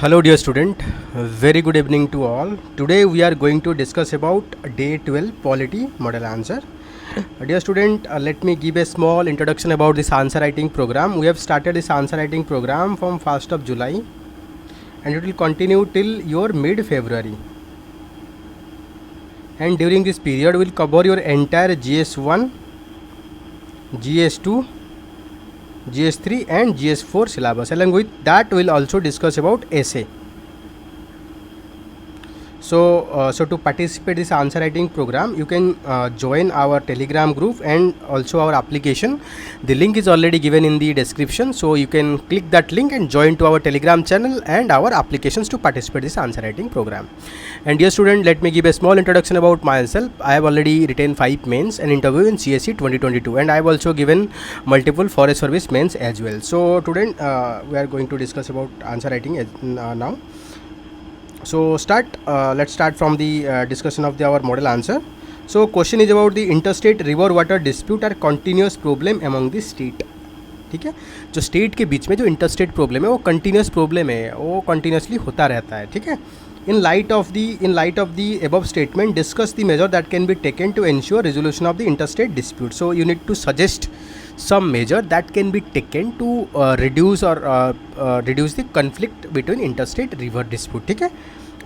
Hello dear student, very good evening to all. Today we are going to discuss about day 12 polity model answer. Dear student, let me give a small introduction about this answer writing program. We have started this answer writing program from 1st of July and it will continue till your mid February. And during this period we will cover your entire GS1, GS2, GS3 and GS4 syllabus. Along with that we will also discuss about essay. So to participate this answer writing program, you can join our Telegram group and also our application. The link is already given in the description, so you can click that link and join to our Telegram channel and our applications to participate this answer writing program. And dear student, let me give a small introduction about myself. I have already written 5 mains and interview in CSE 2022, and I have also given multiple forest service mains as well. So today we are going to discuss about answer writing now. So let's start from the discussion of our model answer. So question is about the interstate river water dispute are continuous problem among the state. ठीक है, जो state के बीच में जो interstate problem है वो continuous problem है, वो कंटिन्यूसली होता रहता है. ठीक है, in light of the above statement, discuss the measure that can be taken to ensure resolution of the interstate dispute. So you need to suggest some measure that can be taken to reduce the conflict between interstate river dispute. ठीक है,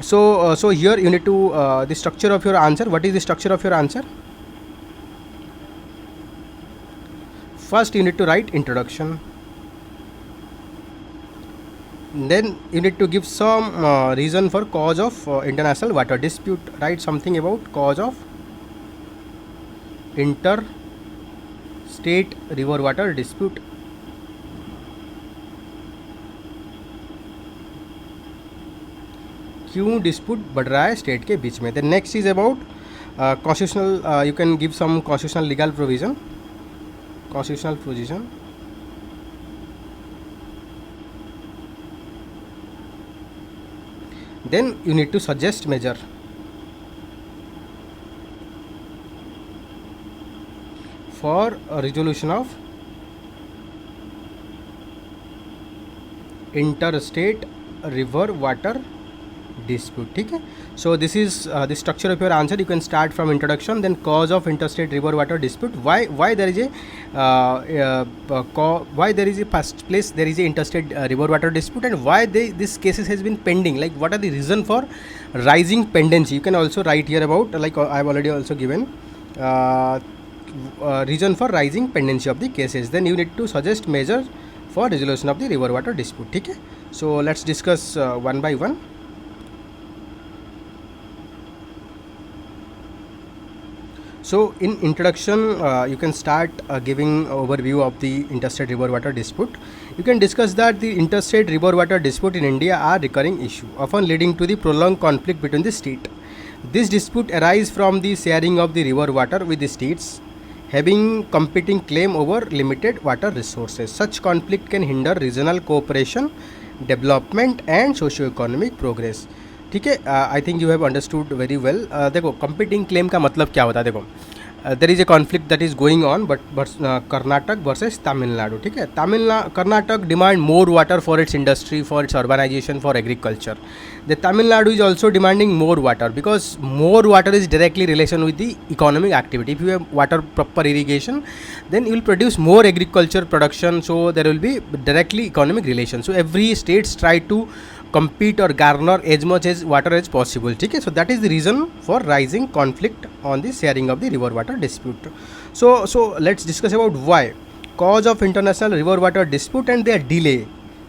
so here you need to the structure of your answer. What is the structure of your answer? First you need to write introduction, then you need to give some reason for cause of international water dispute. Write something about cause of interstate river water dispute. क्यों dispute बढ़ रहा है state के बीच में. The next is about constitutional, you can give some constitutional legal provision. Then you need to suggest measure for a resolution of interstate river water dispute. ठीक है, so this is the structure of your answer. You can start from introduction, then cause of interstate river water dispute. Why there is a first place there is a interstate river water dispute, and why this cases has been pending. Like what are the reason for rising pendency? You can also write here about, like I have already also given reason for rising pendency of the cases. Then you need to suggest measure for resolution of the river water dispute. ठीक है, so let's discuss one by one. So in introduction you can start giving overview of the interstate river water dispute. You can discuss that the interstate river water dispute in India are recurring issue, often leading to the prolonged conflict between the state. This dispute arise from the sharing of the river water with the states having competing claim over limited water resources. Such conflict can hinder regional cooperation, development and socio-economic progress. ठीक है, I think you have understood very well. देखो competing claim का मतलब क्या होता है. देखो there is a conflict that is going on but Karnataka versus Tamil Nadu. ठीक है, Karnataka demand more water for its industry, for its urbanisation, for agriculture. The Tamil Nadu is also demanding more water because more water is directly relation with the economic activity. If you have water proper irrigation then you will produce more agriculture production, so there will be directly economic relation. So every states try to compete or garner as much as water as possible. ठीक है, so that is the reason for rising conflict on the sharing of the river water dispute. So let's discuss about why cause of international river water dispute and their delay.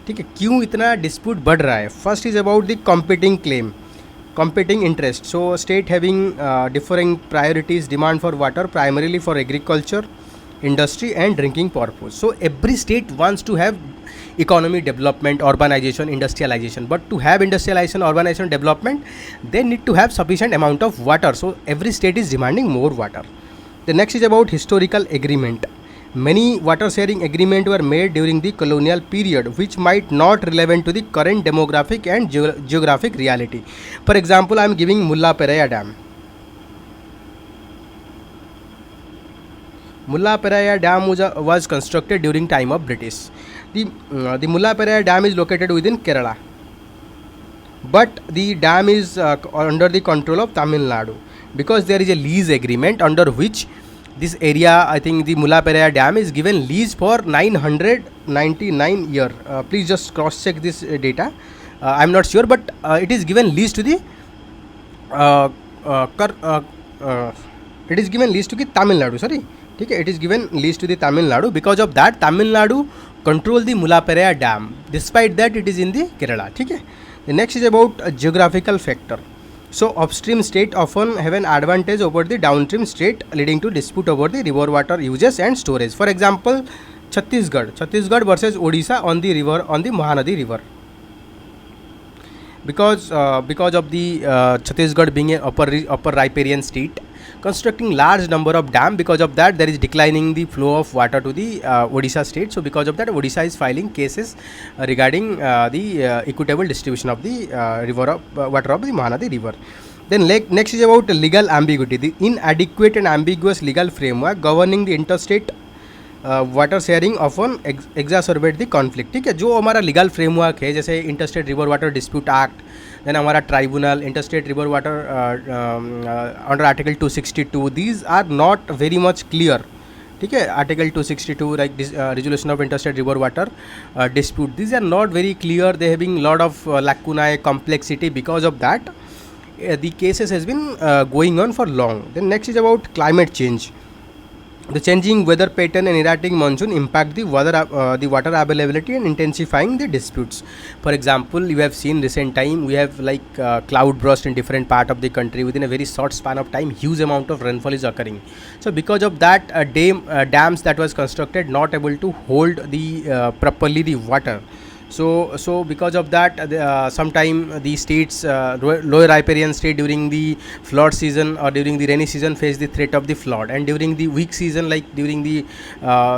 ठीक है, क्यों इतना dispute बढ़ रहा है. First is about the competing claim, competing interest. So state having differing priorities, demand for water primarily for agriculture, industry and drinking purpose. So every state wants to have economy development, urbanization, industrialization, but to have industrialization, urbanization, development, they need to have sufficient amount of water. So every state is demanding more water. The next is about historical agreement. Many water sharing agreements were made during the colonial period which might not relevant to the current demographic and geographic reality. For example, I am giving Mullaperaya Dam. Mullaperaya Dam was constructed during time of British. The Mullaperaya Dam is located within Kerala. but the dam is under the control of Tamil Nadu, because there is a lease agreement under which this area, I think the Mullaperia dam, is given lease for 999 year. Please just cross check this data. I'm not sure, but it is given lease to the uh, uh, it is given lease to the Tamil Nadu. Sorry, okay, it is given lease to the Tamil Nadu. Because of that, Tamil Nadu control the Mullaperia dam. Despite that, it is in the Kerala. Okay. The next is about a geographical factor. So upstream state often have an advantage over the downstream state, leading to dispute over the river water uses and storage. For example, Chhattisgarh versus Odisha on the river, on the Mahanadi river. Because of the Chhattisgarh being a upper riparian state, constructing large number of dam. Because of that, there is declining the flow of water to the Odisha state. So because of that, Odisha is filing cases regarding the equitable distribution of the water of the Mahanadi river. Then next is about legal ambiguity. The inadequate and ambiguous legal framework governing the interstate water sharing often exacerbate the conflict. ठीक है, जो हमारा legal framework है, जैसे interstate river water dispute act, then हमारा tribunal, interstate river water under article 262, these are not very much clear. ठीक है, article 262 like resolution of interstate river water dispute, these are not very clear. They having lot of lacunae, complexity. Because of that, the cases has been going on for long. Then next is about climate change. The changing weather pattern and erratic monsoon impact the water availability and intensifying the disputes. For example, you have seen recent time we have like cloud burst in different part of the country. Within a very short span of time, huge amount of rainfall is occurring. So because of that, dams that was constructed not able to hold the properly the water. So because of that, sometime the states, lower riparian state, during the flood season or during the rainy season, face the threat of the flood, and during the weak season, like during the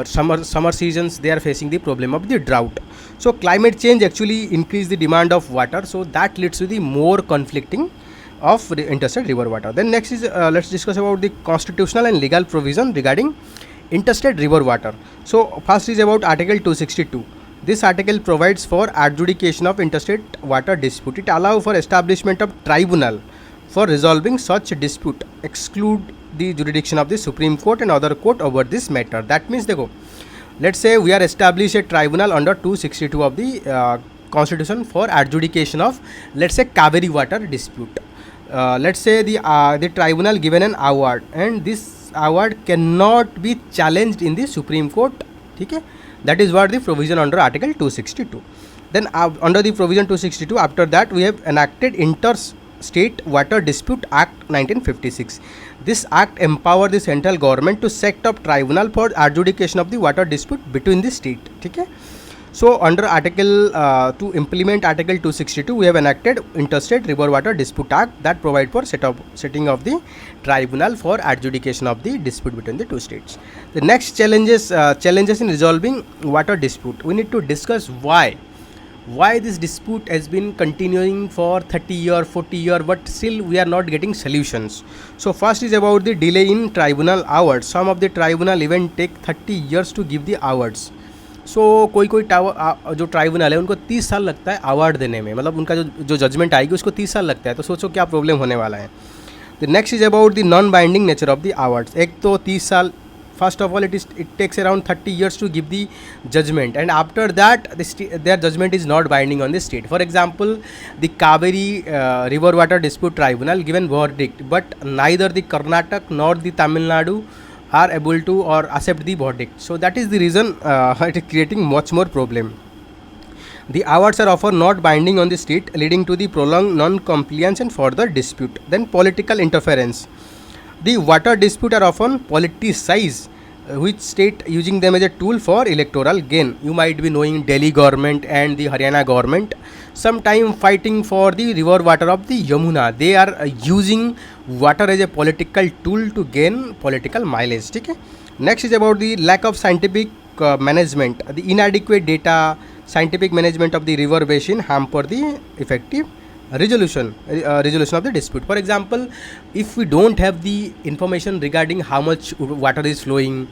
summer seasons, they are facing the problem of the drought. So climate change actually increase the demand of water, so that leads to the more conflicting of interstate river water. Then next is let's discuss about the constitutional and legal provision regarding interstate river water. So first is about Article 262. This article provides for adjudication of interstate water dispute. It allows for establishment of tribunal for resolving such dispute, exclude the jurisdiction of the Supreme Court and other court over this matter. That means, देखो, let's say we are established a tribunal under 262 of the Constitution for adjudication of, let's say, Kaveri water dispute. Let's say the tribunal given an award, and this award cannot be challenged in the Supreme Court. ठीक है, that is what the provision under Article 262. Then under the provision 262, after that we have enacted Interstate Water Dispute Act 1956. This act empowered the central government to set up tribunal for adjudication of the water dispute between the state. Okay? So under to implement Article 262, we have enacted Interstate River Water Dispute Act that provide for setting of the tribunal for adjudication of the dispute between the two states. The next challenges in resolving water dispute. We need to discuss why this dispute has been continuing for 30 year, 40 year, but still we are not getting solutions. So first is about the delay in tribunal awards. Some of the tribunal even take 30 years to give the awards. सो कोई जो tribunal है उनको 30 साल लगता है award देने में, मतलब उनका जो जजमेंट आएगी उसको 30 साल लगता है. तो सोचो क्या प्रॉब्लम होने वाला है. The next is about the non binding nature of the awards. एक तो 30 साल, first of all it takes around 30 years to give the judgement, and after that their judgement is not binding on the state. For example, the Kaveri river water dispute tribunal given verdict, but neither the Karnataka nor the Tamil Nadu are able to or accept the verdict. So that is the reason it is creating much more problem. The awards are often not binding on the state, leading to the prolonged non-compliance and further dispute. Then political interference. The water dispute are often politicized, which state using them as a tool for electoral gain. You might be knowing Delhi government and the Haryana government sometime fighting for the river water of the Yamuna. They are using water as a political tool to gain political mileage. Okay? Next is about the lack of scientific management. The inadequate data, scientific management of the river basin hamper the effective resolution of the dispute. For example, if we don't have the information regarding how much water is flowing,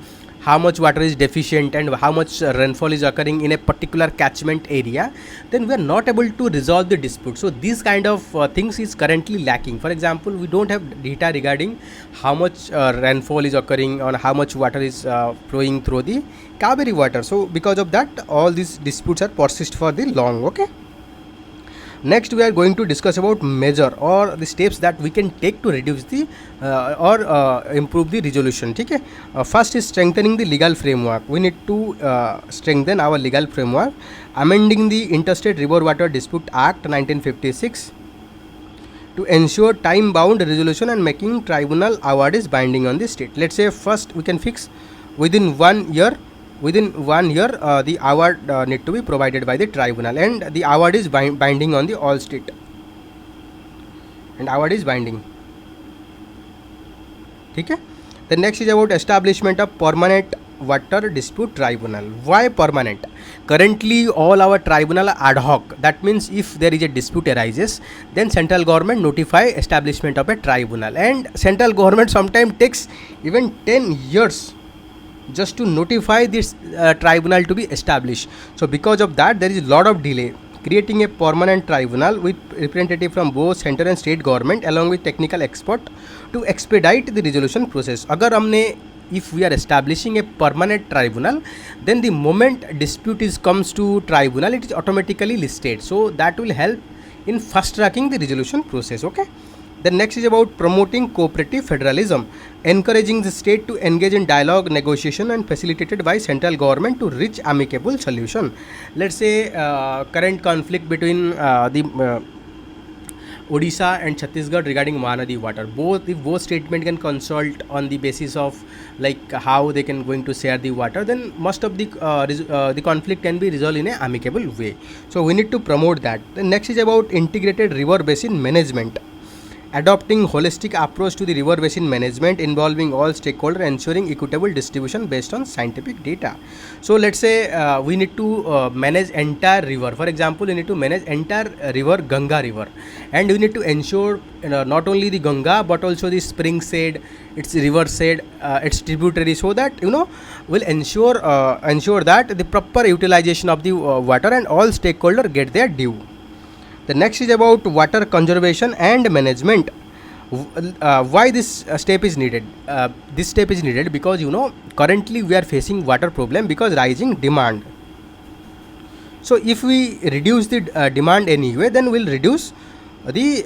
how much water is deficient and how much rainfall is occurring in a particular catchment area, then we are not able to resolve the dispute. So these kind of things is currently lacking. For example, we don't have data regarding how much rainfall is occurring or how much water is flowing through the Kaveri water. So because of that, all these disputes are persist for the long. Okay. Next, we are going to discuss about measure or the steps that we can take to reduce the or improve the resolution. Okay. First is strengthening the legal framework. We need to strengthen our legal framework, amending the Interstate River Water Dispute Act 1956 to ensure time-bound resolution and making tribunal award is binding on the state. Let's say first we can fix within 1 year. The award need to be provided by the tribunal, and the award is binding on the all state, and award is binding. Okay. The next is about establishment of permanent water dispute tribunal. Why permanent? Currently all our tribunal are ad hoc. That means if there is a dispute arises, then central government notify establishment of a tribunal, and central government sometimes takes even 10 years just to notify this tribunal to be established. So because of that, there is a lot of delay. Creating a permanent tribunal with representative from both center and state government along with technical expert to expedite the resolution process. Agar humne, if we are establishing a permanent tribunal, then the moment dispute is comes to tribunal, it is automatically listed. So that will help in fast tracking the resolution process. Okay. The next is about promoting cooperative federalism, encouraging the state to engage in dialogue, negotiation and facilitated by central government to reach amicable solution. Let's say current conflict between the Odisha and Chhattisgarh regarding Mahanadi water. Both statement can consult on the basis of like how they can going to share the water. Then most of the conflict can be resolved in an amicable way. So we need to promote that. The next is about integrated river basin management. Adopting holistic approach to the river basin management involving all stakeholders, ensuring equitable distribution based on scientific data. So let's say we need to manage entire river. For example, we need to manage entire river, Ganga river, and we need to ensure not only the Ganga but also the spring side, its river side, its tributary, so that will ensure that the proper utilization of the water and all stakeholders get their due. The next is about water conservation and management. Why this step is needed? This step is needed because currently we are facing water problem because rising demand. So if we reduce the demand anyway, then we'll reduce the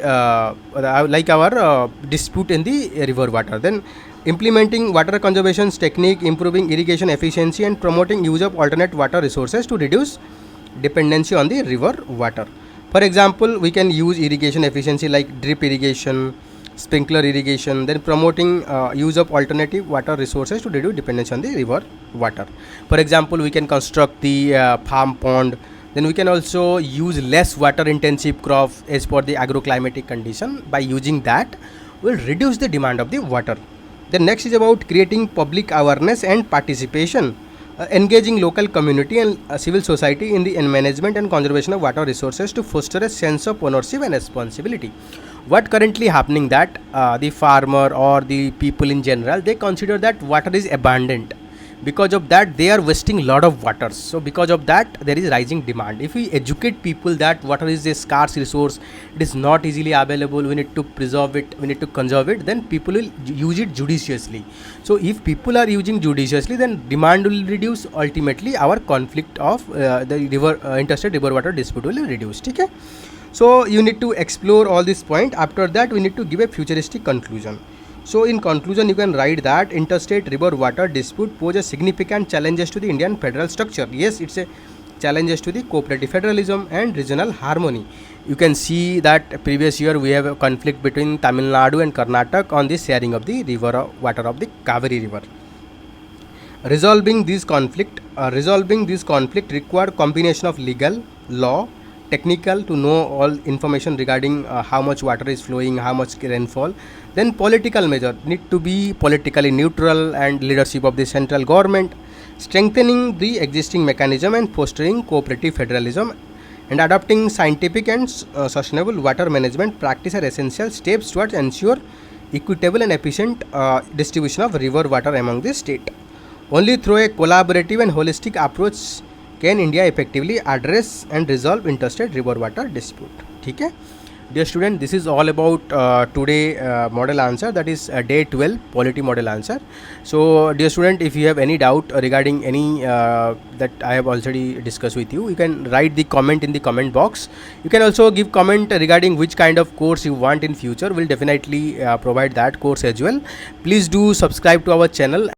our dispute in the river water. Then implementing water conservation technique, improving irrigation efficiency and promoting use of alternate water resources to reduce dependency on the river water. For example, we can use irrigation efficiency like drip irrigation, sprinkler irrigation, then promoting use of alternative water resources to reduce dependency on the river water. For example, we can construct the farm pond. Then we can also use less water intensive crops as per the agroclimatic condition. By using that, we'll reduce the demand of the water. The next is about creating public awareness and participation. Engaging local community and civil society in the management and conservation of water resources to foster a sense of ownership and responsibility. What currently happening that the farmer or the people in general, they consider that water is abundant. Because of that, they are wasting lot of water. So because of that, there is rising demand. If we educate people that water is a scarce resource, it is not easily available, we need to preserve it, we need to conserve it, then people will use it judiciously. So if people are using judiciously, then demand will reduce. Ultimately, our conflict of the interstate river water dispute will reduce. Okay? So you need to explore all this point. After that, we need to give a futuristic conclusion. So in conclusion, you can write that interstate river water dispute poses significant challenges to the Indian federal structure. Yes, it's a challenges to the cooperative federalism and regional harmony. You can see that previous year we have a conflict between Tamil Nadu and Karnataka on the sharing of the river water of the Kaveri river. Resolving this conflict require combination of legal, law, technical to know all information regarding how much water is flowing, how much rainfall. Then political measure need to be politically neutral and leadership of the central government, strengthening the existing mechanism and fostering cooperative federalism, and adopting scientific and sustainable water management practice are essential steps towards ensure equitable and efficient distribution of river water among the state. Only through a collaborative and holistic approach can India effectively address and resolve interstate river water dispute. ठीक है. Dear student, this is all about today model answer, that is day 12 polity model answer. So dear student, if you have any doubt regarding any that I have already discussed with you, you can write the comment in the comment box. You can also give comment regarding which kind of course you want in future. We'll definitely provide that course as well. Please do subscribe to our channel.